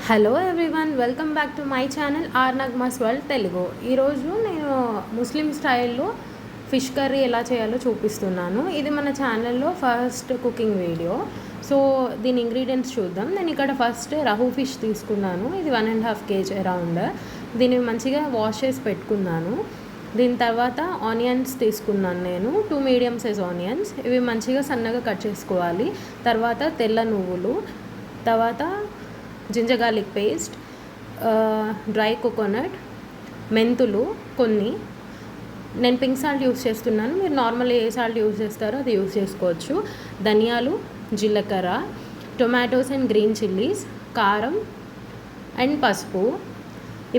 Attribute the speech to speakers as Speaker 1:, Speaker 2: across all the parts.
Speaker 1: Hello everyone, welcome back to my channel or Nagma's world Telugu. ఈరోజు నేను ముస్లిం స్టైల్లో ఫిష్ కర్రీ ఎలా చేయాలో చూపిస్తున్నాను. ఇది మన ఛానల్లో ఫస్ట్ కుకింగ్ వీడియో. సో దీని ఇంగ్రీడియంట్స్ చూద్దాం. నేను ఇక్కడ ఫస్ట్ రహు ఫిష్ తీసుకున్నాను. ఇది 1.5 kg అరౌండ్. దీన్ని మంచిగా వాష్ చేసి పెట్టుకున్నాను. దీని తర్వాత ఆనియన్స్ తీసుకున్నాను. నేను 2 మీడియం సైజ్ ఆనియన్స్. ఇవి మంచిగా సన్నగా కట్ చేసుకోవాలి. తర్వాత తెల్ల నువ్వులు, తర్వాత ginger garlic paste, dry coconut, మెంతులు కొన్ని. నేను పింక్ సాల్ట్ యూస్ చేస్తున్నాను. మీరు నార్మల్ ఏ సాల్ట్ యూస్ చేస్తారో అది యూస్ చేసుకోవచ్చు. ధనియాలు, జీలకర్ర, టొమాటోస్ అండ్ గ్రీన్ చిల్లీస్, కారం అండ్ పసుపు.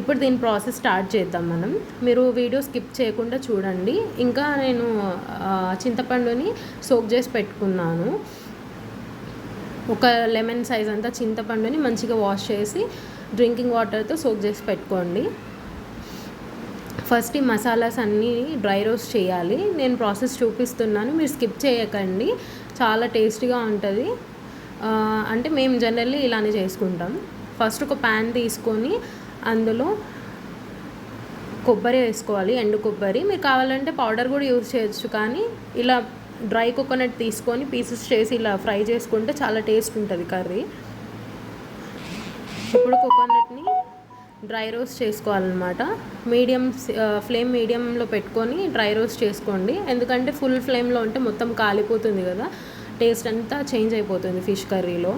Speaker 1: ఇప్పుడు దీని ప్రాసెస్ స్టార్ట్ చేద్దాం మనం. మీరు వీడియో స్కిప్ చేయకుండా చూడండి. ఇంకా నేను చింతపండుని సోక్ చేసి పెట్టుకున్నాను. ఒక లెమన్ సైజ్ అంతా చింతపండుని మంచిగా వాష్ చేసి డ్రింకింగ్ వాటర్తో సోక్ చేసి పెట్టుకోండి. ఫస్ట్ ఈ మసాలాస్ అన్నీ డ్రై రోస్ట్ చేయాలి. నేను ప్రాసెస్ చూపిస్తున్నాను, మీరు స్కిప్ చేయకండి. చాలా టేస్టీగా ఉంటుంది. అంటే మేము జనరల్లీ ఇలానే చేసుకుంటాం. ఫస్ట్ ఒక ప్యాన్ తీసుకొని అందులో కొబ్బరి వేసుకోవాలి, ఎండు కొబ్బరి. మీరు కావాలంటే పౌడర్ కూడా యూజ్ చేయొచ్చు, కానీ ఇలా డ్రై కోకోనట్ తీసుకొని పీసెస్ చేసి ఇలా ఫ్రై చేసుకుంటే చాలా టేస్ట్ ఉంటుంది కర్రీ. ఇప్పుడు కోకోనట్ని డ్రై రోస్ట్ చేసుకోవాలన్నమాట. ఫ్లేమ్ మీడియంలో పెట్టుకొని డ్రై రోస్ట్ చేసుకోండి. ఎందుకంటే ఫుల్ ఫ్లేమ్లో ఉంటే మొత్తం కాలిపోతుంది కదా, టేస్ట్ అంతా చేంజ్ అయిపోతుంది ఫిష్ కర్రీలో.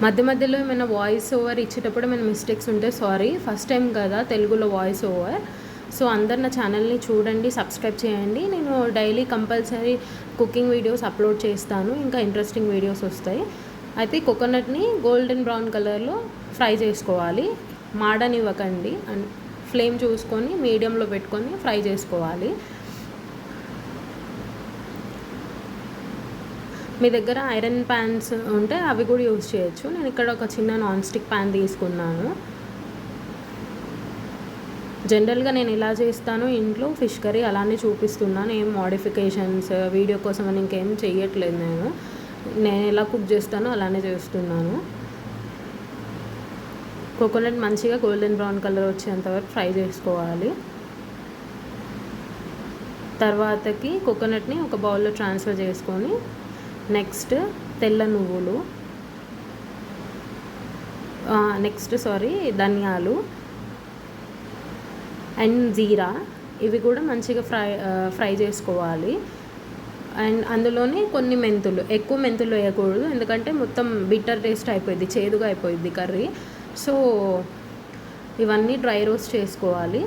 Speaker 1: మధ్య మధ్యలో ఏమైనా వాయిస్ ఓవర్ ఇచ్చేటప్పుడు ఏమైనా మిస్టేక్స్ ఉంటే సారీ, ఫస్ట్ టైం కదా తెలుగులో వాయిస్ ఓవర్. సో అందరు నా ఛానల్ని చూడండి, సబ్స్క్రైబ్ చేయండి. నేను daily compulsory cooking videos upload చేస్తాను, ఇంకా ఇంట్రెస్టింగ్ వీడియోస్ వస్తాయి. అయితే కోకోనట్ని గోల్డెన్ బ్రౌన్ కలర్లో ఫ్రై చేసుకోవాలి. మాడనివ్వకండి, అండ్ ఫ్లేమ్ చూసుకొని మీడియంలో పెట్టుకొని ఫ్రై చేసుకోవాలి. మీ దగ్గర ఐరన్ ప్యాన్స్ ఉంటే అవి కూడా యూజ్ చేయొచ్చు. నేను ఇక్కడ ఒక చిన్న నాన్ స్టిక్ ప్యాన్ తీసుకున్నాను. జనరల్గా నేను ఇలా చేస్తాను ఇంట్లో ఫిష్ కర్రీ, అలానే చూపిస్తున్నాను. ఏం మోడిఫికేషన్స్ వీడియో కోసం అని ఇంకేం చేయట్లేదు. నేను ఎలా కుక్ చేస్తానో అలానే చేస్తున్నాను. కోకోనట్ మంచిగా గోల్డెన్ బ్రౌన్ కలర్ వచ్చేంతవరకు ఫ్రై చేసుకోవాలి. తర్వాతకి కోకోనట్ని ఒక బౌల్లో ట్రాన్స్ఫర్ చేసుకొని నెక్స్ట్ తెల్ల నువ్వులు, ధనియాలు అండ్ జీరా, ఇవి కూడా మంచిగా ఫ్రై చేసుకోవాలి. అండ్ అందులోనే కొన్ని మెంతులు, ఎక్కువ మెంతులు వేయకూడదు ఎందుకంటే మొత్తం బిట్టర్ టేస్ట్ అయిపోయింది, చేదుగా అయిపోయింది కర్రీ. సో ఇవన్నీ డ్రై రోస్ట్ చేసుకోవాలి.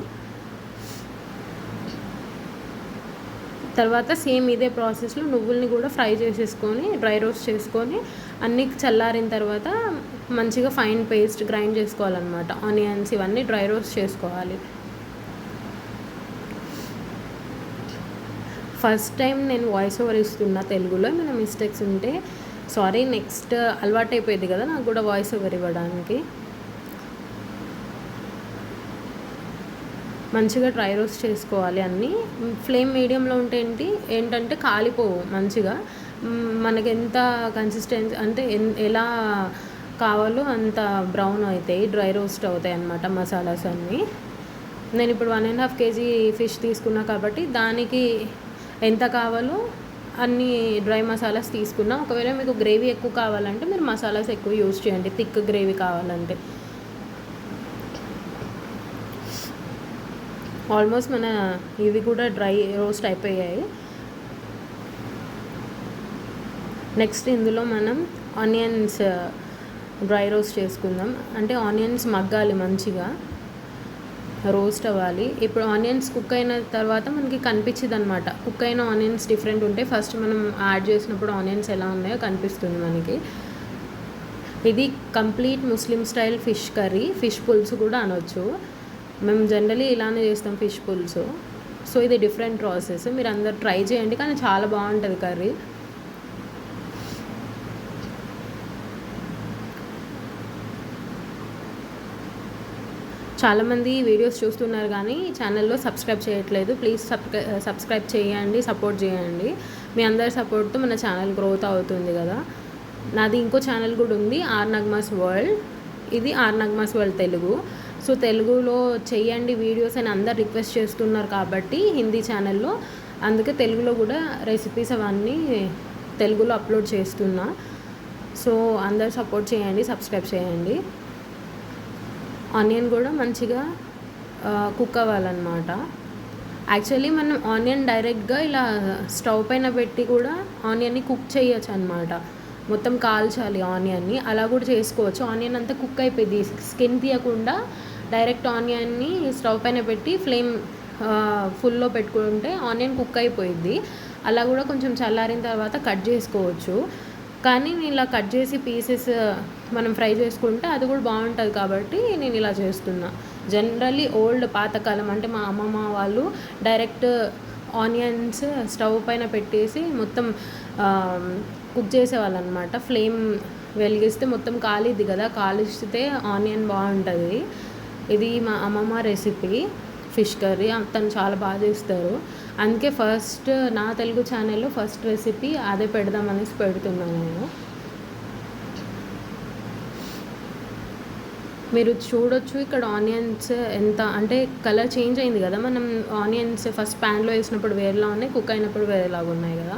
Speaker 1: తర్వాత సేమ్ ఇదే ప్రాసెస్లో నువ్వుల్ని కూడా ఫ్రై చేసేసుకొని డ్రై రోస్ట్ చేసుకొని అన్నీ చల్లారిన తర్వాత మంచిగా ఫైన్ పేస్ట్ గ్రైండ్ చేసుకోవాలన్నమాట. ఆనియన్స్ ఇవన్నీ డ్రై రోస్ట్ చేసుకోవాలి. ఫస్ట్ టైం నేను వాయిస్ ఓవర్ ఇస్తున్నా తెలుగులో, ఏమైనా మిస్టేక్స్ ఉంటే సారీ. నెక్స్ట్ అలవాటు అయిపోయింది కదా నాకు కూడా వాయిస్ ఓవర్ ఇవ్వడానికి. మంచిగా డ్రై రోస్ట్ చేసుకోవాలి అన్నీ. ఫ్లేమ్ మీడియంలో ఉంటే ఏంటంటే కాలిపోవు మంచిగా. మనకి ఎంత కన్సిస్టెన్సీ అంటే ఎలా కావాలో అంత బ్రౌన్ అవుతాయి, డ్రై రోస్ట్ అవుతాయి అన్నమాట మసాలాస్ అన్నీ. నేను ఇప్పుడు 1.5 kg ఫిష్ తీసుకున్నా కాబట్టి దానికి ఎంత కావాలో అన్ని డ్రై మసాలాస్ తీసుకున్నా. ఒకవేళ మీకు గ్రేవీ ఎక్కువ కావాలంటే మీరు మసాలాస్ ఎక్కువ యూజ్ చేయండి, థిక్ గ్రేవీ కావాలంటే. ఆల్మోస్ట్ మన ఇవి కూడా డ్రై రోస్ట్ అయిపోయాయి. నెక్స్ట్ ఇందులో మనం ఆనియన్స్ డ్రై రోస్ట్ చేసుకుందాం. అంటే ఆనియన్స్ మగ్గాలి, మంచిగా రోస్ట్ అవ్వాలి. ఇప్పుడు ఆనియన్స్ కుక్ అయిన తర్వాత మనకి కనిపించింది అనమాట. కుక్ అయిన ఆనియన్స్ డిఫరెంట్ ఉంటాయి. ఫస్ట్ మనం యాడ్ చేసినప్పుడు ఆనియన్స్ ఎలా ఉన్నాయో కనిపిస్తుంది మనకి. ఇది కంప్లీట్ ముస్లిం స్టైల్ ఫిష్ కర్రీ, ఫిష్ పులుసు కూడా అనొచ్చు. మేము జనరలీ ఇలానే చేస్తాం ఫిష్ పులుసు. సో ఇది డిఫరెంట్ ప్రాసెస్, మీరు అందరు ట్రై చేయండి, కానీ చాలా బాగుంటుంది కర్రీ. చాలామంది వీడియోస్ చూస్తున్నారు కానీ ఛానల్లో సబ్స్క్రైబ్ చేయట్లేదు. ప్లీజ్ సబ్స్క్రైబ్ చేయండి, సపోర్ట్ చేయండి. మీ అందరి సపోర్ట్తో మన ఛానల్ గ్రోత్ అవుతుంది కదా. నాది ఇంకో ఛానల్ కూడా ఉంది, ఆర్ నగ్మాస్ వరల్డ్. ఇది are Nagma's world Telugu. So తెలుగులో చెయ్యండి వీడియోస్ అని అందరు రిక్వెస్ట్ చేస్తున్నారు కాబట్టి హిందీ ఛానల్లో, అందుకే తెలుగులో కూడా రెసిపీస్ అవన్నీ తెలుగులో అప్లోడ్ చేస్తున్నా. సో అందరు సపోర్ట్ చేయండి, సబ్స్క్రైబ్ చేయండి. ఆనియన్ కూడా మంచిగా కుక్ అవ్వాలన్నమాట. యాక్చువల్లీ మనం ఆనియన్ డైరెక్ట్గా ఇలా స్టవ్ పైన పెట్టి కూడా ఆనియన్ని కుక్ చేయొచ్చు అనమాట. మొత్తం కాల్చాలి ఆనియన్ని, అలా కూడా చేసుకోవచ్చు. ఆనియన్ అంతా కుక్ అయిపోయింది, స్కిన్ తీయకుండా డైరెక్ట్ ఆనియన్ని స్టవ్ పైన పెట్టి ఫ్లేమ్ ఫుల్లో పెట్టుకుంటే ఆనియన్ కుక్ అయిపోయింది. అలా కూడా కొంచెం చల్లారిన తర్వాత కట్ చేసుకోవచ్చు. కానీ నేను ఇలా కట్ చేసి పీసెస్ మనం ఫ్రై చేసుకుంటే అది కూడా బాగుంటుంది కాబట్టి నేను ఇలా చేస్తున్నా. జనరల్లీ పాతకాలం అంటే మా అమ్మమ్మ వాళ్ళు డైరెక్ట్ ఆనియన్స్ స్టవ్ పైన పెట్టేసి మొత్తం కుక్ చేసేవాళ్ళు అనమాట. ఫ్లేమ్ వెలిగిస్తే మొత్తం కాలిద్ది కదా, కాలిస్తే ఆనియన్ బాగుంటుంది. ఇది మా అమ్మమ్మ రెసిపీ, ఫిష్ కర్రీ. తను చాలా బాగా చేస్తారు. అందుకే ఫస్ట్ నా తెలుగు ఛానల్లో ఫస్ట్ రెసిపీ అదే పెడదామనేసి పెడుతున్నాను నేను. మీరు చూడొచ్చు ఇక్కడ ఆనియన్స్ ఎంత అంటే కలర్ చేంజ్ అయింది కదా. మనం ఆనియన్స్ ఫస్ట్ ప్యాన్లో వేసినప్పుడు వేరేలా ఉన్నాయి, కుక్ అయినప్పుడు వేరేలాగా ఉన్నాయి కదా.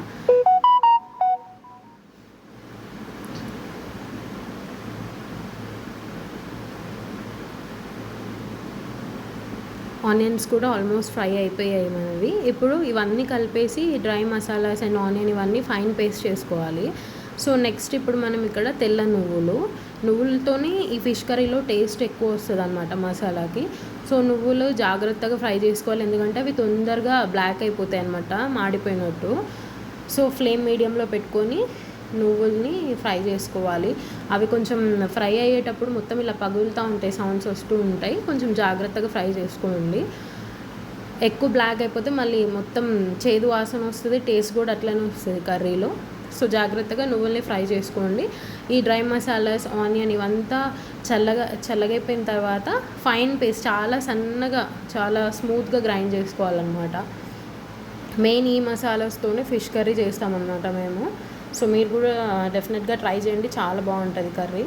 Speaker 1: ఆనియన్స్ కూడా ఆల్మోస్ట్ ఫ్రై అయిపోయాయి మనవి. ఇప్పుడు ఇవన్నీ కలిపేసి డ్రై మసాలాస్ అండ్ ఆనియన్ ఇవన్నీ ఫైన్ పేస్ట్ చేసుకోవాలి. సో నెక్స్ట్ ఇప్పుడు మనం ఇక్కడ తెల్ల నువ్వులతోనే ఈ ఫిష్ కర్రీలో టేస్ట్ ఎక్కువ వస్తుంది అనమాట మసాలాకి. సో నువ్వులు జాగ్రత్తగా ఫ్రై చేసుకోవాలి, ఎందుకంటే అవి తొందరగా బ్లాక్ అయిపోతాయి అనమాట, మాడిపోయినట్టు. సో ఫ్లేమ్ మీడియంలో పెట్టుకొని నువ్వుల్ని ఫ్రై చేసుకోవాలి. అవి కొంచెం ఫ్రై అయ్యేటప్పుడు మొత్తం ఇలా పగులుతూ ఉంటాయి, సౌండ్స్ వస్తూ ఉంటాయి. కొంచెం జాగ్రత్తగా ఫ్రై చేసుకోండి. ఎక్కువ బ్లాక్ అయిపోతే మళ్ళీ మొత్తం చేదు వాసన వస్తుంది, టేస్ట్ కూడా అట్లనే వస్తుంది కర్రీలో. సో జాగ్రత్తగా నువ్వుల్ని ఫ్రై చేసుకోండి. ఈ డ్రై మసాలాస్, ఆనియన్ ఇవంతా చల్లగైపోయిన తర్వాత ఫైన్ పేస్ట్ చాలా సన్నగా చాలా స్మూత్గా గ్రైండ్ చేసుకోవాలన్నమాట. మెయిన్ ఈ మసాలాస్తోనే ఫిష్ కర్రీ చేస్తామన్నమాట మేము. సో మీరు కూడా డెఫినెట్గా ట్రై చేయండి, చాలా బాగుంటుంది కర్రీ.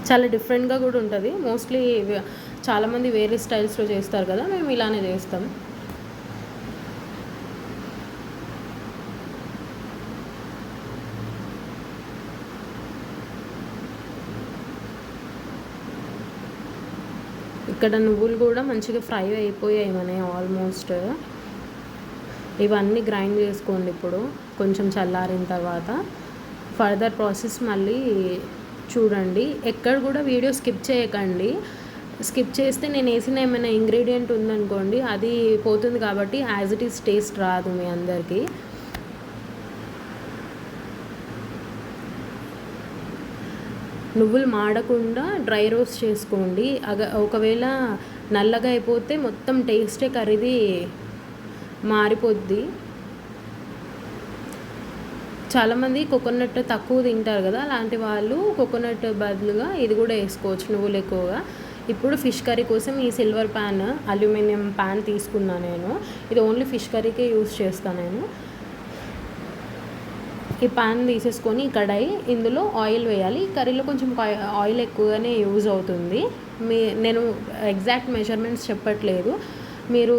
Speaker 1: చాలా డిఫరెంట్గా కూడా ఉంటుంది. మోస్ట్లీ చాలామంది వేరే స్టైల్స్లో చేస్తారు కదా, మేము ఇలానే చేస్తాం. ఇక్కడ నువ్వులు కూడా మంచిగా ఫ్రై అయిపోయాయి మనవి ఆల్మోస్ట్. ఇవన్నీ గ్రైండ్ చేసుకోండి. ఇప్పుడు కొంచెం చల్లారిన తర్వాత ఫర్దర్ ప్రాసెస్ మళ్ళీ చూడండి. ఎక్కడ కూడా వీడియో స్కిప్ చేయకండి. స్కిప్ చేస్తే నేను వేసిన ఏమైనా ఇంగ్రీడియంట్ ఉందనుకోండి అది పోతుంది, కాబట్టి యాజ్ ఇట్ ఈస్ టేస్ట్ రాదు మీ అందరికీ. నువ్వులు మాడకుండా డ్రై రోస్ట్ చేసుకోండి. ఒకవేళ నల్లగా అయిపోతే మొత్తం టేస్టే కర్రీది మారిపోద్ది. చాలామంది కోకోనట్ తక్కువ తింటారు కదా, అలాంటి వాళ్ళు కోకోనట్ బదులుగా ఇది కూడా వేసుకోవచ్చు, నువ్వులు ఎక్కువగా. ఇప్పుడు ఫిష్ కర్రీ కోసం ఈ సిల్వర్ ప్యాన్, అల్యూమినియం ప్యాన్ తీసుకున్నాను నేను. ఇది ఓన్లీ ఫిష్ కర్రీకే యూస్ చేస్తాను నేను. ఈ ప్యాన్ తీసేసుకొని కడాయి, ఇందులో ఆయిల్ వేయాలి. ఈ కర్రీలో కొంచెం ఆయిల్ ఎక్కువగానే యూజ్ అవుతుంది. నేను ఎగ్జాక్ట్ మెజర్మెంట్స్ చెప్పట్లేదు, మీరు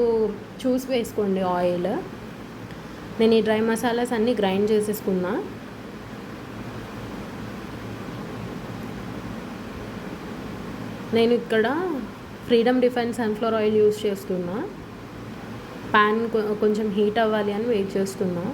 Speaker 1: చూసి వేసుకోండి ఆయిల్. నేను ఈ డ్రై మసాలాస్ అన్నీ గ్రైండ్ చేసేసుకున్నా. నేను ఇక్కడ freedom refine sunflower oil use చేస్తున్నా. ప్యాన్ కొంచెం హీట్ అవ్వాలి అని వెయిట్ చేస్తున్నా.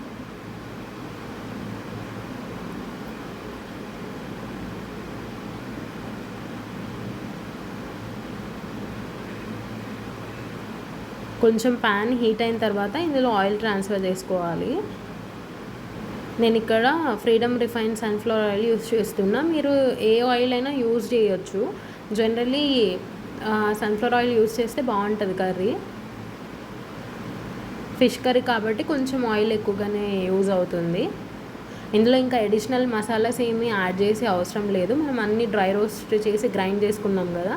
Speaker 1: కొంచెం ప్యాన్ హీట్ అయిన తర్వాత ఇందులో ఆయిల్ ట్రాన్స్ఫర్ చేసుకోవాలి. నేను ఇక్కడ freedom refine sunflower oil use చేస్తున్నా. మీరు ఏ ఆయిల్ అయినా యూజ్ చేయొచ్చు. జనరల్లీ సన్ఫ్లవర్ ఆయిల్ యూజ్ చేస్తే బాగుంటుంది కర్రీ. ఫిష్ కర్రీ కాబట్టి కొంచెం ఆయిల్ ఎక్కువగానే యూజ్ అవుతుంది. ఇందులో ఇంకా అడిషనల్ మసాలాస్ ఏమీ యాడ్ చేసే అవసరం లేదు. మనం అన్నీ డ్రై రోస్ట్ చేసి గ్రైండ్ చేసుకున్నాం కదా.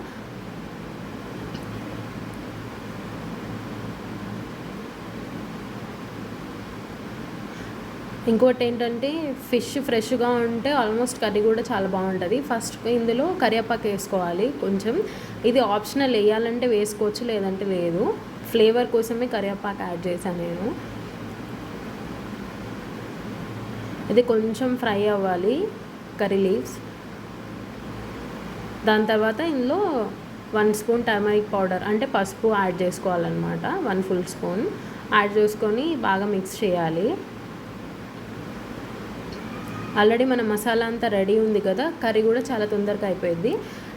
Speaker 1: ఇంకోటి ఏంటంటే ఫిష్ ఫ్రెష్గా ఉంటే ఆల్మోస్ట్ కర్రీ కూడా చాలా బాగుంటుంది. ఫస్ట్ ఇందులో కరివేపాకు వేసుకోవాలి కొంచెం. ఇది ఆప్షనల్, వేయాలంటే వేసుకోవచ్చు లేదంటే లేదు. ఫ్లేవర్ కోసమే కరివేపాకు యాడ్ చేశాను నేను. ఇది కొంచెం ఫ్రై అవ్వాలి కర్రీ లీవ్స్. దాని తర్వాత ఇందులో 1 స్పూన్ టర్మరిక్ పౌడర్ అంటే పసుపు యాడ్ చేసుకోవాలన్నమాట. 1 ఫుల్ స్పూన్ యాడ్ చేసుకొని బాగా మిక్స్ చేయాలి. ఆల్రెడీ మన మసాలా అంతా రెడీ ఉంది కదా, కర్రీ కూడా చాలా తొందరగా అయిపోయింది.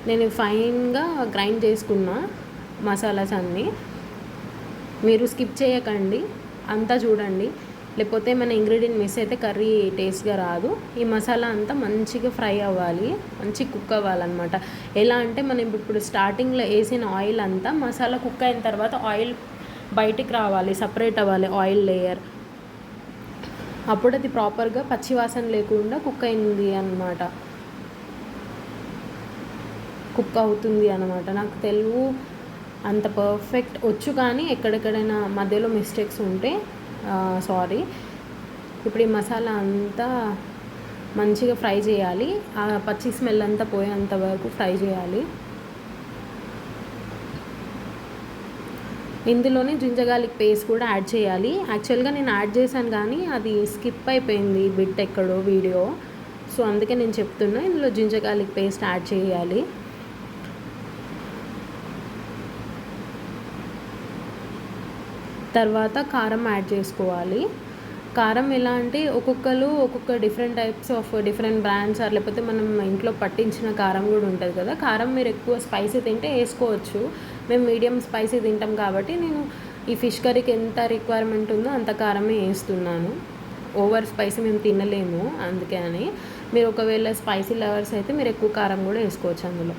Speaker 1: నేను ఫైన్గా గ్రైండ్ చేసుకున్న మసాలాస్ అన్నీ. మీరు స్కిప్ చేయకండి, అంతా చూడండి, లేకపోతే మన ఇంగ్రీడియంట్ మిస్ అయితే కర్రీ టేస్ట్గా రాదు. ఈ మసాలా అంతా మంచిగా ఫ్రై అవ్వాలి, మంచి కుక్ అవ్వాలన్నమాట. ఎలా అంటే మనం ఇప్పుడు స్టార్టింగ్లో వేసిన ఆయిల్ అంతా మసాలా కుక్ అయిన తర్వాత ఆయిల్ బయటికి రావాలి, సపరేట్ అవ్వాలి ఆయిల్ లేయర్. అప్పుడు అది ప్రాపర్గా పచ్చివాసన లేకుండా కుక్ అయింది అన్నమాట, కుక్ అవుతుంది అన్నమాట. నాకు తెలుగు అంత పర్ఫెక్ట్ వచ్చు, కానీ ఎక్కడెక్కడైనా మధ్యలో మిస్టేక్స్ ఉంటే సారీ. ఇప్పుడు ఈ మసాలా అంతా మంచిగా ఫ్రై చేయాలి, ఆ పచ్చి స్మెల్ అంతా పోయేంత వరకు ఫ్రై చేయాలి. ఇందులోనే జింజర్ గార్లిక్ పేస్ట్ కూడా యాడ్ చేయాలి. యాక్చువల్గా నేను యాడ్ చేశాను కానీ అది స్కిప్ అయిపోయింది బిట్ ఎక్కడో వీడియో, సో అందుకే నేను చెప్తున్నా. ఇందులో జింజర్ గార్లిక్ పేస్ట్ యాడ్ చేయాలి. తర్వాత కారం యాడ్ చేసుకోవాలి. కారం ఎలా అంటే ఒక్కొక్క different types of different brands లేకపోతే మనం ఇంట్లో పట్టించిన కారం కూడా ఉంటుంది కదా. కారం మీరు ఎక్కువ స్పైసీ తింటే వేసుకోవచ్చు. మేము మీడియం స్పైసీ తింటాం కాబట్టి నేను ఈ ఫిష్ కర్రీకి ఎంత రిక్వైర్మెంట్ ఉందో అంత కారమే వేస్తున్నాను. ఓవర్ స్పైసీ మేము తినలేము, అందుకే అని. మీరు ఒకవేళ స్పైసీ లవర్స్ అయితే మీరు ఎక్కువ కారం కూడా వేసుకోవచ్చు. అందులో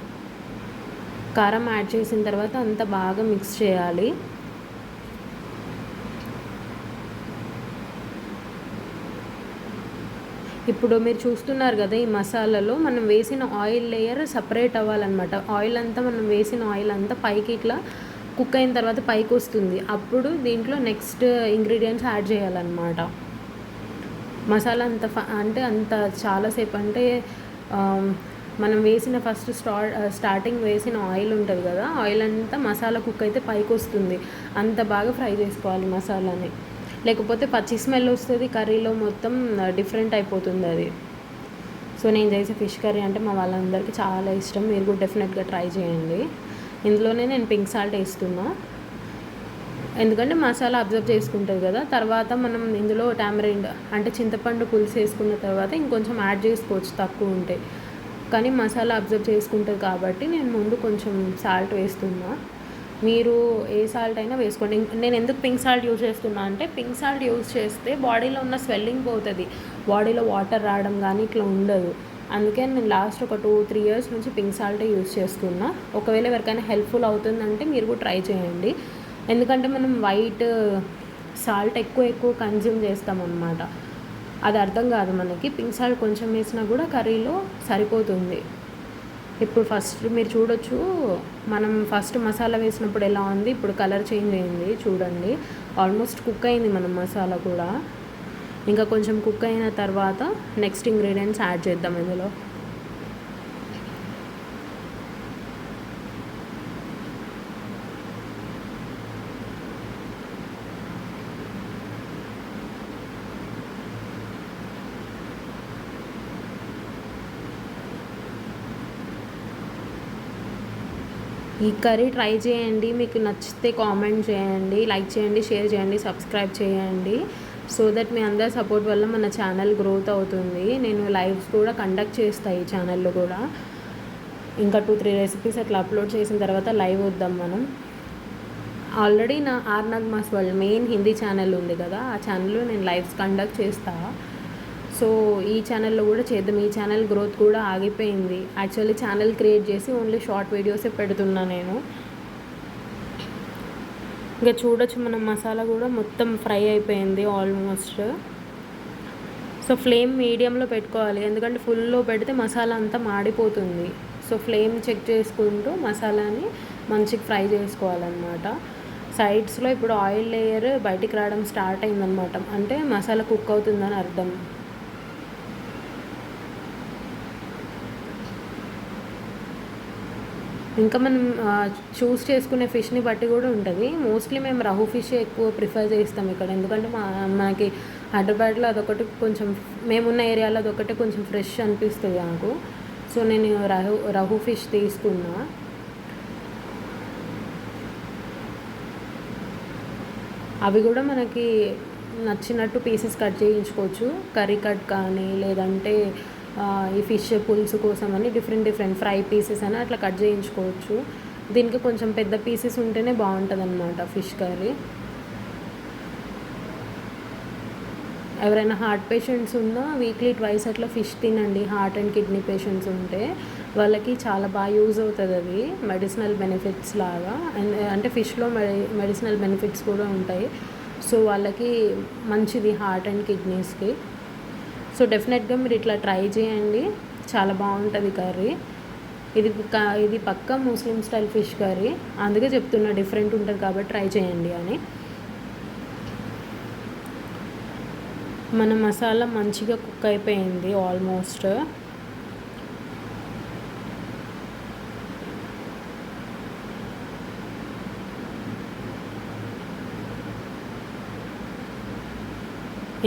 Speaker 1: కారం యాడ్ చేసిన తర్వాత అంతా బాగా మిక్స్ చేయాలి. ఇప్పుడు మీరు చూస్తున్నారు కదా, ఈ మసాలాలో మనం వేసిన ఆయిల్ లేయర్ సపరేట్ అవ్వాలన్నమాట. ఆయిల్ అంతా మనం వేసిన ఆయిల్ అంతా పైకి ఇట్లా కుక్ అయిన తర్వాత పైకి వస్తుంది. అప్పుడు దీంట్లో నెక్స్ట్ ఇంగ్రీడియంట్స్ యాడ్ చేయాలన్నమాట. మసాలా అంత చాలాసేపు అంటే మనం వేసిన ఫస్ట్ స్టార్టింగ్ వేసిన ఆయిల్ ఉంటుంది కదా, ఆయిల్ అంతా మసాలా కుక్ అయితే పైకి వస్తుంది. అంత బాగా ఫ్రై చేసుకోవాలి మసాలాని, లేకపోతే పచ్చి స్మెల్ వస్తుంది కర్రీలో, మొత్తం డిఫరెంట్ అయిపోతుంది అది. సో నేను చేసే ఫిష్ కర్రీ అంటే మా వాళ్ళందరికీ చాలా ఇష్టం. మీరు కూడా డెఫినెట్గా ట్రై చేయండి. ఇందులోనే నేను పింక్ సాల్ట్ వేస్తున్నా, ఎందుకంటే మసాలా అబ్జర్వ్ చేసుకుంటుంది కదా. తర్వాత మనం ఇందులో టామరిండ్ అంటే చింతపండు పులుసు వేసుకున్న తర్వాత ఇంకొంచెం యాడ్ చేసుకోవచ్చు తక్కువ ఉంటే, కానీ మసాలా అబ్జర్వ్ చేసుకుంటుంది కాబట్టి నేను ముందు కొంచెం సాల్ట్ వేస్తున్నా. మీరు ఏ సాల్ట్ అయినా వేసుకోండి. నేను ఎందుకు పింక్ సాల్ట్ యూజ్ చేస్తున్నా అంటే, పింక్ సాల్ట్ యూజ్ చేస్తే బాడీలో ఉన్న స్వెల్లింగ్ పోతుంది, బాడీలో వాటర్ రావడం కానీ ఇట్లా ఉండదు. అందుకే నేను లాస్ట్ ఒక 2-3 ఇయర్స్ నుంచి పింక్ సాల్టే యూజ్ చేస్తున్నా. ఒకవేళ ఎవరికైనా హెల్ప్ఫుల్ అవుతుందంటే మీరు కూడా ట్రై చేయండి. ఎందుకంటే మనం వైట్ సాల్ట్ ఎక్కువ కన్జ్యూమ్ చేస్తామన్నమాట, అది అర్థం కాదు మనకి. పింక్ సాల్ట్ కొంచెం వేసినా కూడా కర్రీలో సరిపోతుంది. ఇప్పుడు ఫస్ట్ మీరు చూడొచ్చు, మనం ఫస్ట్ మసాలా వేసినప్పుడు ఎలా ఉంది, ఇప్పుడు కలర్ చేంజ్ అయింది చూడండి. ఆల్మోస్ట్ కుక్ అయింది మన మసాలా కూడా. ఇంకా కొంచెం కుక్ అయిన తర్వాత నెక్స్ట్ ఇంగ్రీడియంట్స్ యాడ్ చేద్దాం ఇందులో. ఈ కర్రీ ట్రై చేయండి, మీకు నచ్చితే కామెంట్ చేయండి, లైక్ చేయండి, షేర్ చేయండి, సబ్స్క్రైబ్ చేయండి. సో దట్ మీ అందరి సపోర్ట్ వల్ల మన ఛానల్ గ్రోత్ అవుతుంది. నేను లైవ్స్ కూడా కండక్ట్ చేస్తాను ఈ ఛానల్లో కూడా. ఇంకా 2-3 రెసిపీస్ అట్లా అప్లోడ్ చేసిన తర్వాత లైవ్ వద్దాం మనం. ఆల్రెడీ నా ఆర్నగ్మాస్ వరల్డ్ మెయిన్ హిందీ ఛానల్ ఉంది కదా, ఆ ఛానల్లో నేను లైవ్స్ కండక్ట్ చేస్తాను. సో ఈ ఛానల్లో కూడా చేద్దాం. ఈ ఛానల్ గ్రోత్ కూడా ఆగిపోయింది. యాక్చువల్లీ ఛానల్ క్రియేట్ చేసి ఓన్లీ షార్ట్ వీడియోసే పెడుతున్నా నేను. ఇంకా చూడొచ్చు మనం మసాలా కూడా మొత్తం ఫ్రై అయిపోయింది ఆల్మోస్ట్. సో ఫ్లేమ్ మీడియంలో పెట్టుకోవాలి, ఎందుకంటే ఫుల్లో పెడితే మసాలా అంతా మాడిపోతుంది. సో ఫ్లేమ్ చెక్ చేసుకుంటూ మసాలాని మంచిగా ఫ్రై చేసుకోవాలన్నమాట. సైడ్స్లో ఇప్పుడు ఆయిల్ లేయర్ బయటికి రావడం స్టార్ట్ అయిందనమాట, అంటే మసాలా కుక్ అవుతుందని అర్థం. ఇంకా మనం చూస్ చేసుకునే ఫిష్ని బట్టి కూడా ఉంటుంది. మోస్ట్లీ మేము రహు ఫిష్ ఎక్కువ ప్రిఫర్ చేస్తాం ఇక్కడ, ఎందుకంటే మనకి హైదరాబాద్లో అదొకటి కొంచెం, మేమున్న ఏరియాలో అదొకటి కొంచెం ఫ్రెష్ అనిపిస్తుంది నాకు. సో నేను రహు ఫిష్ తీసుకున్నా. అవి కూడా మనకి నచ్చినట్టు పీసెస్ కట్ చేయించుకోవచ్చు, కర్రీ కట్ కానీ లేదంటే ఈ ఫిష్ పులుసు కోసం అని డిఫరెంట్ ఫ్రై పీసెస్ అని అట్లా కట్ చేయించుకోవచ్చు. దీనికి కొంచెం పెద్ద పీసెస్ ఉంటేనే బాగుంటుంది అన్నమాట ఫిష్ కర్రీ. ఎవరైనా హార్ట్ పేషెంట్స్ ఉన్నా వీక్లీ ట్వైస్ అట్లా ఫిష్ తినండి. హార్ట్ అండ్ కిడ్నీ పేషెంట్స్ ఉంటే వాళ్ళకి చాలా బాగా యూజ్ అవుతుంది అది, మెడిసినల్ బెనిఫిట్స్ లాగా. అంటే ఫిష్లో మెడిసినల్ బెనిఫిట్స్ కూడా ఉంటాయి. సో వాళ్ళకి మంచిది హార్ట్ అండ్ కిడ్నీస్కి. సో డెఫినెట్గా మీరు ఇట్లా ట్రై చేయండి, చాలా బాగుంటుంది కర్రీ. ఇది పక్కా ముస్లిం స్టైల్ ఫిష్ కర్రీ, అందుకే చెప్తున్నా డిఫరెంట్ ఉంటుంది కాబట్టి ట్రై చేయండి అని. మన మసాలా మంచిగా కుక్ అయిపోయింది ఆల్మోస్ట్.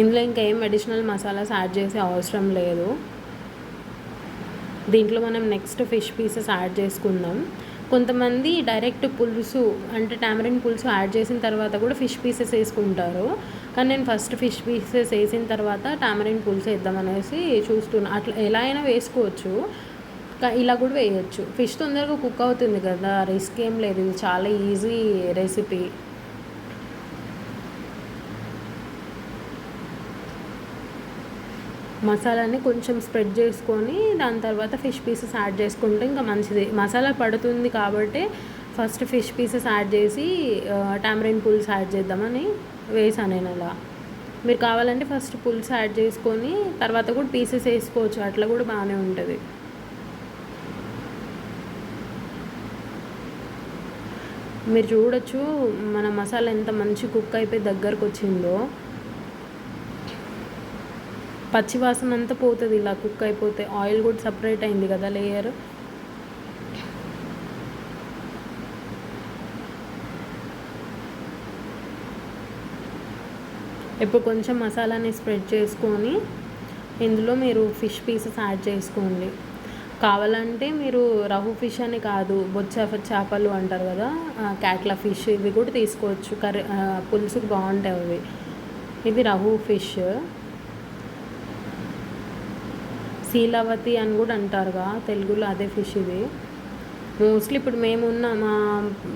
Speaker 1: ఇందులో ఇంకా ఏం అడిషనల్ మసాలాస్ యాడ్ చేసే అవసరం లేదు. దీంట్లో మనం నెక్స్ట్ ఫిష్ పీసెస్ యాడ్ చేసుకుందాం. కొంతమంది డైరెక్ట్ పులుసు అంటే టామరిన్ పులుసు యాడ్ చేసిన తర్వాత కూడా ఫిష్ పీసెస్ వేసుకుంటారు, కానీ నేను ఫస్ట్ ఫిష్ పీసెస్ వేసిన తర్వాత టామరిన్ పులుసు వేద్దామనేసి చూస్తున్నా. అట్లా ఎలా అయినా వేసుకోవచ్చు, ఇలా కూడా వేయచ్చు. ఫిష్ తొందరగా కుక్ అవుతుంది కదా, రిస్క్ ఏం లేదు, ఇది చాలా ఈజీ రెసిపీ. మసాలాని కొంచెం స్ప్రెడ్ చేసుకొని దాని తర్వాత ఫిష్ పీసెస్ యాడ్ చేసుకుంటే ఇంకా మంచిది. మసాలా పడుతుంది కాబట్టి ఫస్ట్ ఫిష్ పీసెస్ యాడ్ చేసి టామరిన్ పులుసు యాడ్ చేద్దామని వేసాను నేను అలా. మీరు కావాలంటే ఫస్ట్ పులుసు యాడ్ చేసుకొని తర్వాత కూడా పీసెస్ వేసుకోవచ్చు, అట్లా కూడా బాగానే ఉంటుంది. మీరు చూడొచ్చు మన మసాలా ఎంత మంచి కుక్ అయిపోయి దగ్గరకు వచ్చిందో. పచ్చివాసన అంతా పోతుంది ఇలా కుక్ అయిపోతే, ఆయిల్ కూడా సపరేట్ అయింది కదా లేయర్. ఇప్పుడు కొంచెం మసాలాని స్ప్రెడ్ చేసుకొని ఇందులో మీరు ఫిష్ పీసెస్ యాడ్ చేసుకోండి. కావాలంటే మీరు రహు ఫిష్ అని కాదు, బొచ్చ చేపలు అంటారు కదా, క్యాట్లా ఫిష్, ఇవి కూడా తీసుకోవచ్చు. కర్రీ పులుసుకు బాగుంటాయి అవి. ఇది రహు ఫిష్, శీలావతి అని కూడా అంటారుగా తెలుగులో, అదే ఫిష్ ఇది. మోస్ట్లీ ఇప్పుడు మేమున్న మా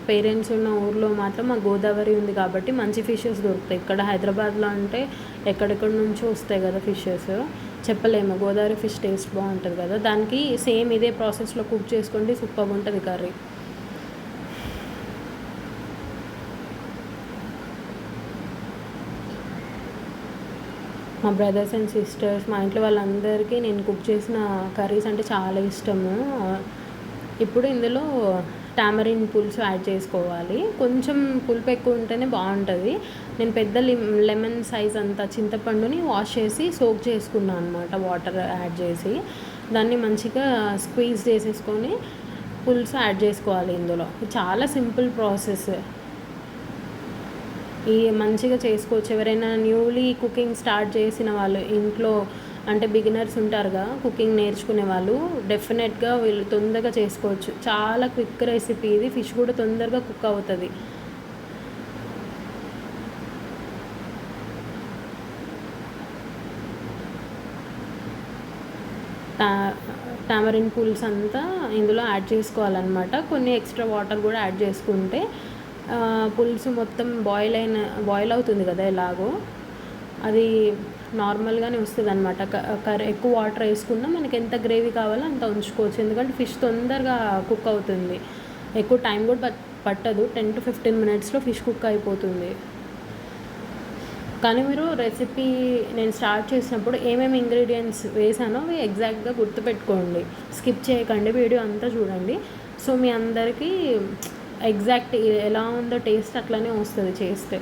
Speaker 1: పేరెంట్స్ ఉన్న ఊర్లో మాత్రం మా గోదావరి ఉంది కాబట్టి మంచి ఫిషెస్ దొరుకుతాయి. ఇక్కడ హైదరాబాద్లో అంటే ఎక్కడెక్కడ నుంచో వస్తాయి కదా ఫిషెస్, చెప్పలేము. గోదావరి ఫిష్ టేస్ట్ బాగుంటుంది కదా, దానికి సేమ్ ఇదే ప్రాసెస్లో కుక్ చేసుకోండి, సూపర్గా ఉంటుంది కర్రీ. మా బ్రదర్స్ అండ్ సిస్టర్స్, మా ఇంట్లో వాళ్ళందరికీ నేను కుక్ చేసిన కర్రీస్ అంటే చాలా ఇష్టము. ఇప్పుడు ఇందులో టామరిన్ పులుసు యాడ్ చేసుకోవాలి. కొంచెం పులుపు ఎక్కువ ఉంటేనే బాగుంటుంది. నేను పెద్ద లెమన్ సైజ్ అంత చింతపండుని వాష్ చేసి సోక్ చేసుకున్నాను అనమాట, వాటర్ యాడ్ చేసి. దాన్ని మంచిగా స్క్వీజ్ చేసేసుకొని పులుసు యాడ్ చేసుకోవాలి ఇందులో. చాలా సింపుల్ ప్రాసెస్, ఈ మంచిగా చేసుకోవచ్చు. ఎవరైనా న్యూలీ కుకింగ్ స్టార్ట్ చేసిన వాళ్ళు ఇంట్లో, అంటే బిగినర్స్ ఉంటారుగా కుకింగ్ నేర్చుకునే వాళ్ళు, డెఫినెట్గా వీళ్ళు తొందరగా చేసుకోవచ్చు. చాలా క్విక్ రెసిపీ ఇది, ఫిష్ కూడా తొందరగా కుక్ అవుతుంది. టామరిన్ పులుసు అంతా ఇందులో యాడ్ చేసుకోవాలన్నమాట. కొన్ని ఎక్స్ట్రా వాటర్ కూడా యాడ్ చేసుకుంటే పులుసు మొత్తం బాయిల్ అవుతుంది కదా ఎలాగో, అది నార్మల్గానే వస్తుంది అనమాట. ఎక్కువ వాటర్ వేసుకున్నా మనకి ఎంత గ్రేవీ కావాలో అంత ఉంచుకోవచ్చు, ఎందుకంటే ఫిష్ తొందరగా కుక్ అవుతుంది. ఎక్కువ టైం కూడా పట్టదు, 10 to 15 minutesలో ఫిష్ కుక్ అయిపోతుంది. కానీ మీరు రెసిపీ నేను స్టార్ట్ చేసినప్పుడు ఏమేమి ఇంగ్రీడియంట్స్ వేసానో అవి ఎగ్జాక్ట్గా గుర్తుపెట్టుకోండి, స్కిప్ చేయకండి, వీడియో అంతా చూడండి. సో మీ అందరికీ ఎగ్జాక్ట్ ఎలా ఉందో టేస్ట్ అట్లనే వస్తుంది చేస్తే.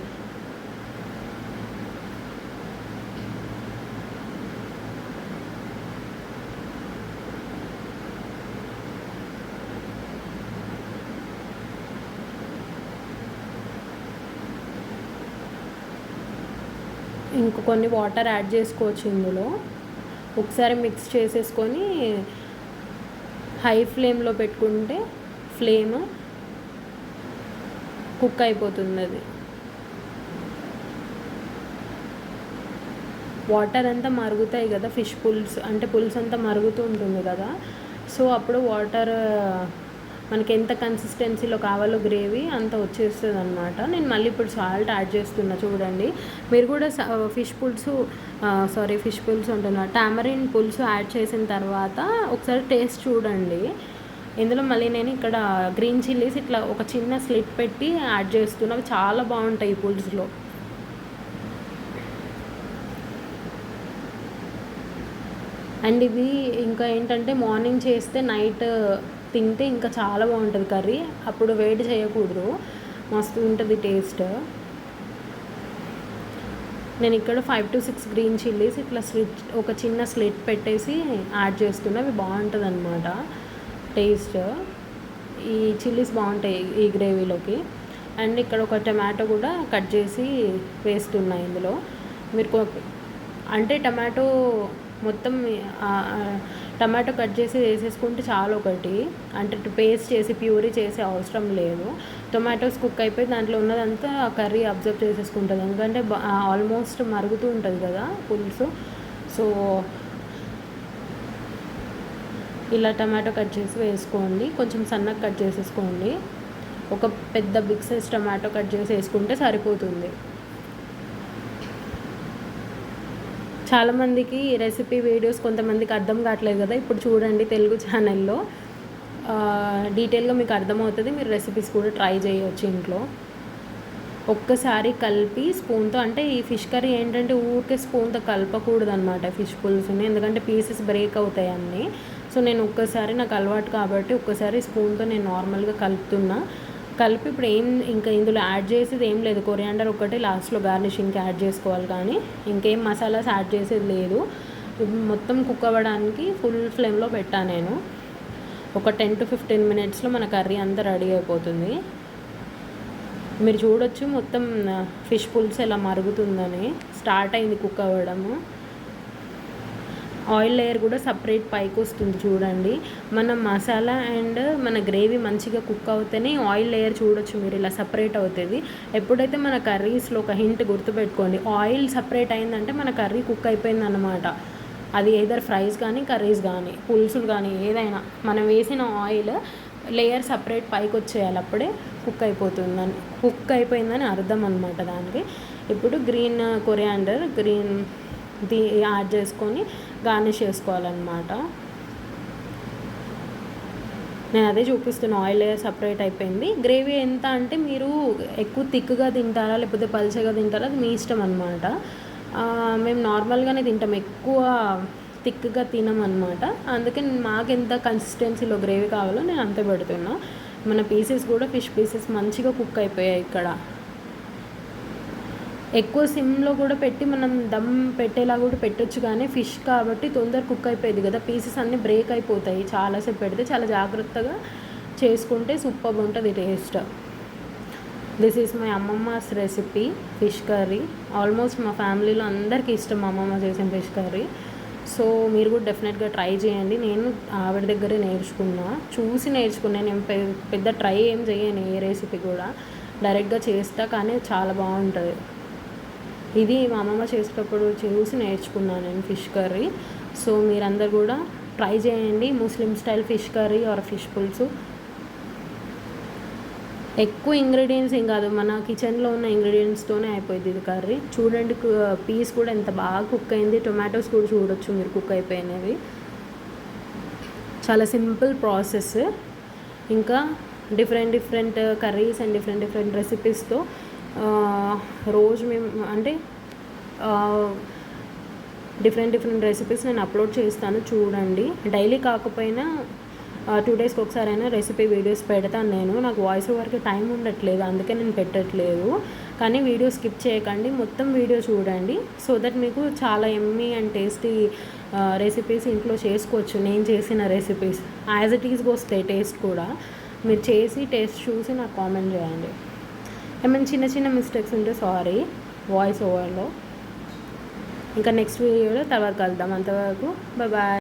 Speaker 1: ఇంక కొన్ని వాటర్ యాడ్ చేసుకోవచ్చు ఇందులో. ఒకసారి మిక్స్ చేసేసుకొని హై ఫ్లేమ్లో పెట్టుకుంటే ఫ్లేమ్ కుక్ అయిపోతుంది. అది వాటర్ అంతా మరుగుతాయి కదా, ఫిష్ పులుసు అంటే పులుసు అంతా మరుగుతూ ఉంటుంది కదా, సో అప్పుడు వాటర్ మనకి ఎంత కన్సిస్టెన్సీలో కావాలో గ్రేవీ అంత వచ్చేస్తుంది అనమాట. నేను మళ్ళీ ఇప్పుడు సాల్ట్ యాడ్ చేస్తున్నా చూడండి. మీరు కూడా ఫిష్ పులుసు అంటున్నా, టామరిన్ పులుసు యాడ్ చేసిన తర్వాత ఒకసారి టేస్ట్ చూడండి. ఇందులో మళ్ళీ నేను ఇక్కడ గ్రీన్ చిల్లీస్ ఇట్లా ఒక చిన్న స్లిట్ పెట్టి యాడ్ చేస్తున్నా, అవి చాలా బాగుంటాయి ఈ పులుసులో. అండ్ ఇది ఇంకా ఏంటంటే మార్నింగ్ చేస్తే నైట్ తింటే ఇంకా చాలా బాగుంటుంది కర్రీ. అప్పుడు వేడి చేయకూడదు, మస్తు ఉంటుంది టేస్ట్. నేను ఇక్కడ 5 to 6 గ్రీన్ చిల్లీస్ ఇట్లా ఒక చిన్న స్లిట్ పెట్టేసి యాడ్ చేస్తున్నా, అవి బాగుంటుంది అనమాట టేస్ట్. ఈ చిల్లీస్ బాగుంటాయి ఈ గ్రేవీలోకి. అండ్ ఇక్కడ ఒక టమాటో కూడా కట్ చేసి వేస్తున్నా ఇందులో. మీరు అంటే మొత్తం టమాటో కట్ చేసి వేసేసుకుంటే చాలా, ఒకటి అంటే పేస్ట్ చేసి ప్యూరీ చేసే అవసరం లేదు. టొమాటోస్ కుక్ అయిపోయి దాంట్లో ఉన్నదంతా కర్రీ అబ్జర్వ్ చేసేసుకుంటుంది, ఎందుకంటే ఆల్మోస్ట్ మరుగుతూ ఉంటుంది కదా పులుసు. సో ఇలా టమాటో కట్ చేసి వేసుకోండి, కొంచెం సన్నగా కట్ చేసేసుకోండి. ఒక పెద్ద బిగ్ సైజ్ టమాటో కట్ చేసి వేసుకుంటే సరిపోతుంది. చాలామందికి రెసిపీ వీడియోస్ కొంతమందికి అర్థం కావట్లేదు కదా, ఇప్పుడు చూడండి తెలుగు ఛానల్లో డీటెయిల్గా మీకు అర్థమవుతుంది. మీరు రెసిపీస్ కూడా ట్రై చేయవచ్చు ఇంట్లో. ఒక్కసారి కలిపి స్పూన్తో, అంటే ఈ ఫిష్ కర్రీ ఏంటంటే ఊరికే స్పూన్తో కలపకూడదు అనమాట ఫిష్ పులుసుని, ఎందుకంటే పీసెస్ బ్రేక్ అవుతాయి అన్నీ. సో నేను ఒక్కసారి, నాకు అలవాటు కాబట్టి ఒక్కసారి స్పూన్తో నేను నార్మల్గా కలుపుతున్నా. కలిపి ఇప్పుడు ఇంకా ఇందులో యాడ్ చేసేది ఏం లేదు, కొరియాండర్ ఒకటి లాస్ట్లో గార్నిషింగ్కి యాడ్ చేసుకోవాలి, కానీ ఇంకేం మసాలాస్ యాడ్ చేసేది లేదు. మొత్తం కుక్ అవ్వడానికి ఫుల్ ఫ్లేమ్లో పెట్టాను నేను. ఒక 10 to 15 minutesలో మన కర్రీ అంతా రెడీ అయిపోతుంది. మీరు చూడొచ్చు మొత్తం ఫిష్ పులుసు ఎలా మరుగుతుందని, స్టార్ట్ అయింది కుక్ అవ్వడము. ఆయిల్ లేయర్ కూడా సపరేట్ పైకి వస్తుంది చూడండి. మన మసాలా అండ్ మన గ్రేవీ మంచిగా కుక్ అవుతేనే ఆయిల్ లేయర్ చూడొచ్చు మీరు ఇలా సపరేట్ అవుతుంది. ఎప్పుడైతే మన కర్రీస్లో ఒక హింట్ గుర్తుపెట్టుకోండి, ఆయిల్ సపరేట్ అయిందంటే మన కర్రీ కుక్ అయిపోయిందన్నమాట. అది ఏదర్ ఫ్రైస్ కానీ కర్రీస్ కానీ పులుసులు కానీ ఏదైనా మనం వేసిన ఆయిల్ లేయర్ సపరేట్ పైకి వచ్చేయాలి, అప్పుడే కుక్ అయిపోయిందని అర్థం అనమాట దానికి. ఇప్పుడు గ్రీన్ కొరియాండర్ యాడ్ చేసుకొని గార్నిష్ చేసుకోవాలన్నమాట. నేను అదే చూపిస్తున్నా, ఆయిల్ లేయర్ సపరేట్ అయిపోయింది. గ్రేవీ ఎంత అంటే మీరు ఎక్కువ థిక్గా తింటారా లేకపోతే పల్చగా తింటారా అది మీ ఇష్టం అనమాట. మేము నార్మల్గానే తింటాం, ఎక్కువ థిక్గా తినం అనమాట. అందుకే మాకు ఎంత కన్సిస్టెన్సీలో గ్రేవీ కావాలో నేను అంతే పెడుతున్నా. మన పీసెస్ కూడా ఫిష్ పీసెస్ మంచిగా కుక్ అయిపోయాయి. ఇక్కడ ఎక్కువ సిమ్లో కూడా పెట్టి మనం దమ్ పెట్టేలా కూడా పెట్టొచ్చు, కానీ ఫిష్ కాబట్టి తొందర కుక్ అయిపోయింది కదా, పీసెస్ అన్నీ బ్రేక్ అయిపోతాయి చాలాసేపు పెడితే. చాలా జాగ్రత్తగా చేసుకుంటే సూపర్ ఉంటుంది taste. This is my అమ్మమ్మస్ recipe fish curry. Almost మా ఫ్యామిలీలో అందరికీ ఇష్టం మా అమ్మమ్మ చేసిన ఫిష్ కర్రీ. సో మీరు కూడా డెఫినెట్గా ట్రై చేయండి. నేను ఆవిడ దగ్గరే చూసి నేర్చుకున్నాను. నేను పెద్ద ట్రై ఏం చేయను ఏ రెసిపీ కూడా, డైరెక్ట్గా చేస్తా, కానీ చాలా బాగుంటుంది. ఇది మా అమ్మమ్మ చేసేటప్పుడు చూసి నేర్చుకున్నాను నేను ఫిష్ కర్రీ. సో మీరందరూ కూడా ట్రై చేయండి Muslim style fish curry or fish పులుసు. ఎక్కువ ఇంగ్రీడియంట్స్ ఏం కాదు, మన కిచెన్లో ఉన్న ఇంగ్రీడియంట్స్తోనే అయిపోయింది ఇది కర్రీ. చూడండి పీస్ కూడా ఎంత బాగా కుక్ అయింది. టొమాటోస్ కూడా చూడొచ్చు మీరు కుక్ అయిపోయినవి. చాలా సింపుల్ ప్రాసెస్. ఇంకా డిఫరెంట్ కర్రీస్ అండ్ డిఫరెంట్ రెసిపీస్తో రోజు మేము అంటే డిఫరెంట్ రెసిపీస్ నేను అప్లోడ్ చేస్తాను చూడండి. డైలీ కాకపోయినా 2 డేస్కి ఒకసారైనా రెసిపీ వీడియోస్ పెడతాను నేను. నాకు వాయిస్ ఓవర్కి టైం ఉండట్లేదు, అందుకే నేను పెట్టట్లేదు. కానీ వీడియో స్కిప్ చేయకండి, మొత్తం వీడియో చూడండి. సో దట్ మీకు చాలా యమ్మీ అండ్ టేస్టీ రెసిపీస్ ఇంట్లో చేసుకోవచ్చు. నేను చేసిన రెసిపీస్ యాజ్ ఇట్ ఈస్గా వస్తాయి టేస్ట్ కూడా. మీరు చేసి టేస్ట్ చూసి నాకు కామెంట్ చేయండి. ఏమైనా చిన్న చిన్న మిస్టేక్స్ ఉంటే సారీ వాయిస్ ఓవర్లో. ఇంకా నెక్స్ట్ వీడియోలో తర్వాత కలుద్దాం. అంతవరకు బాయ్.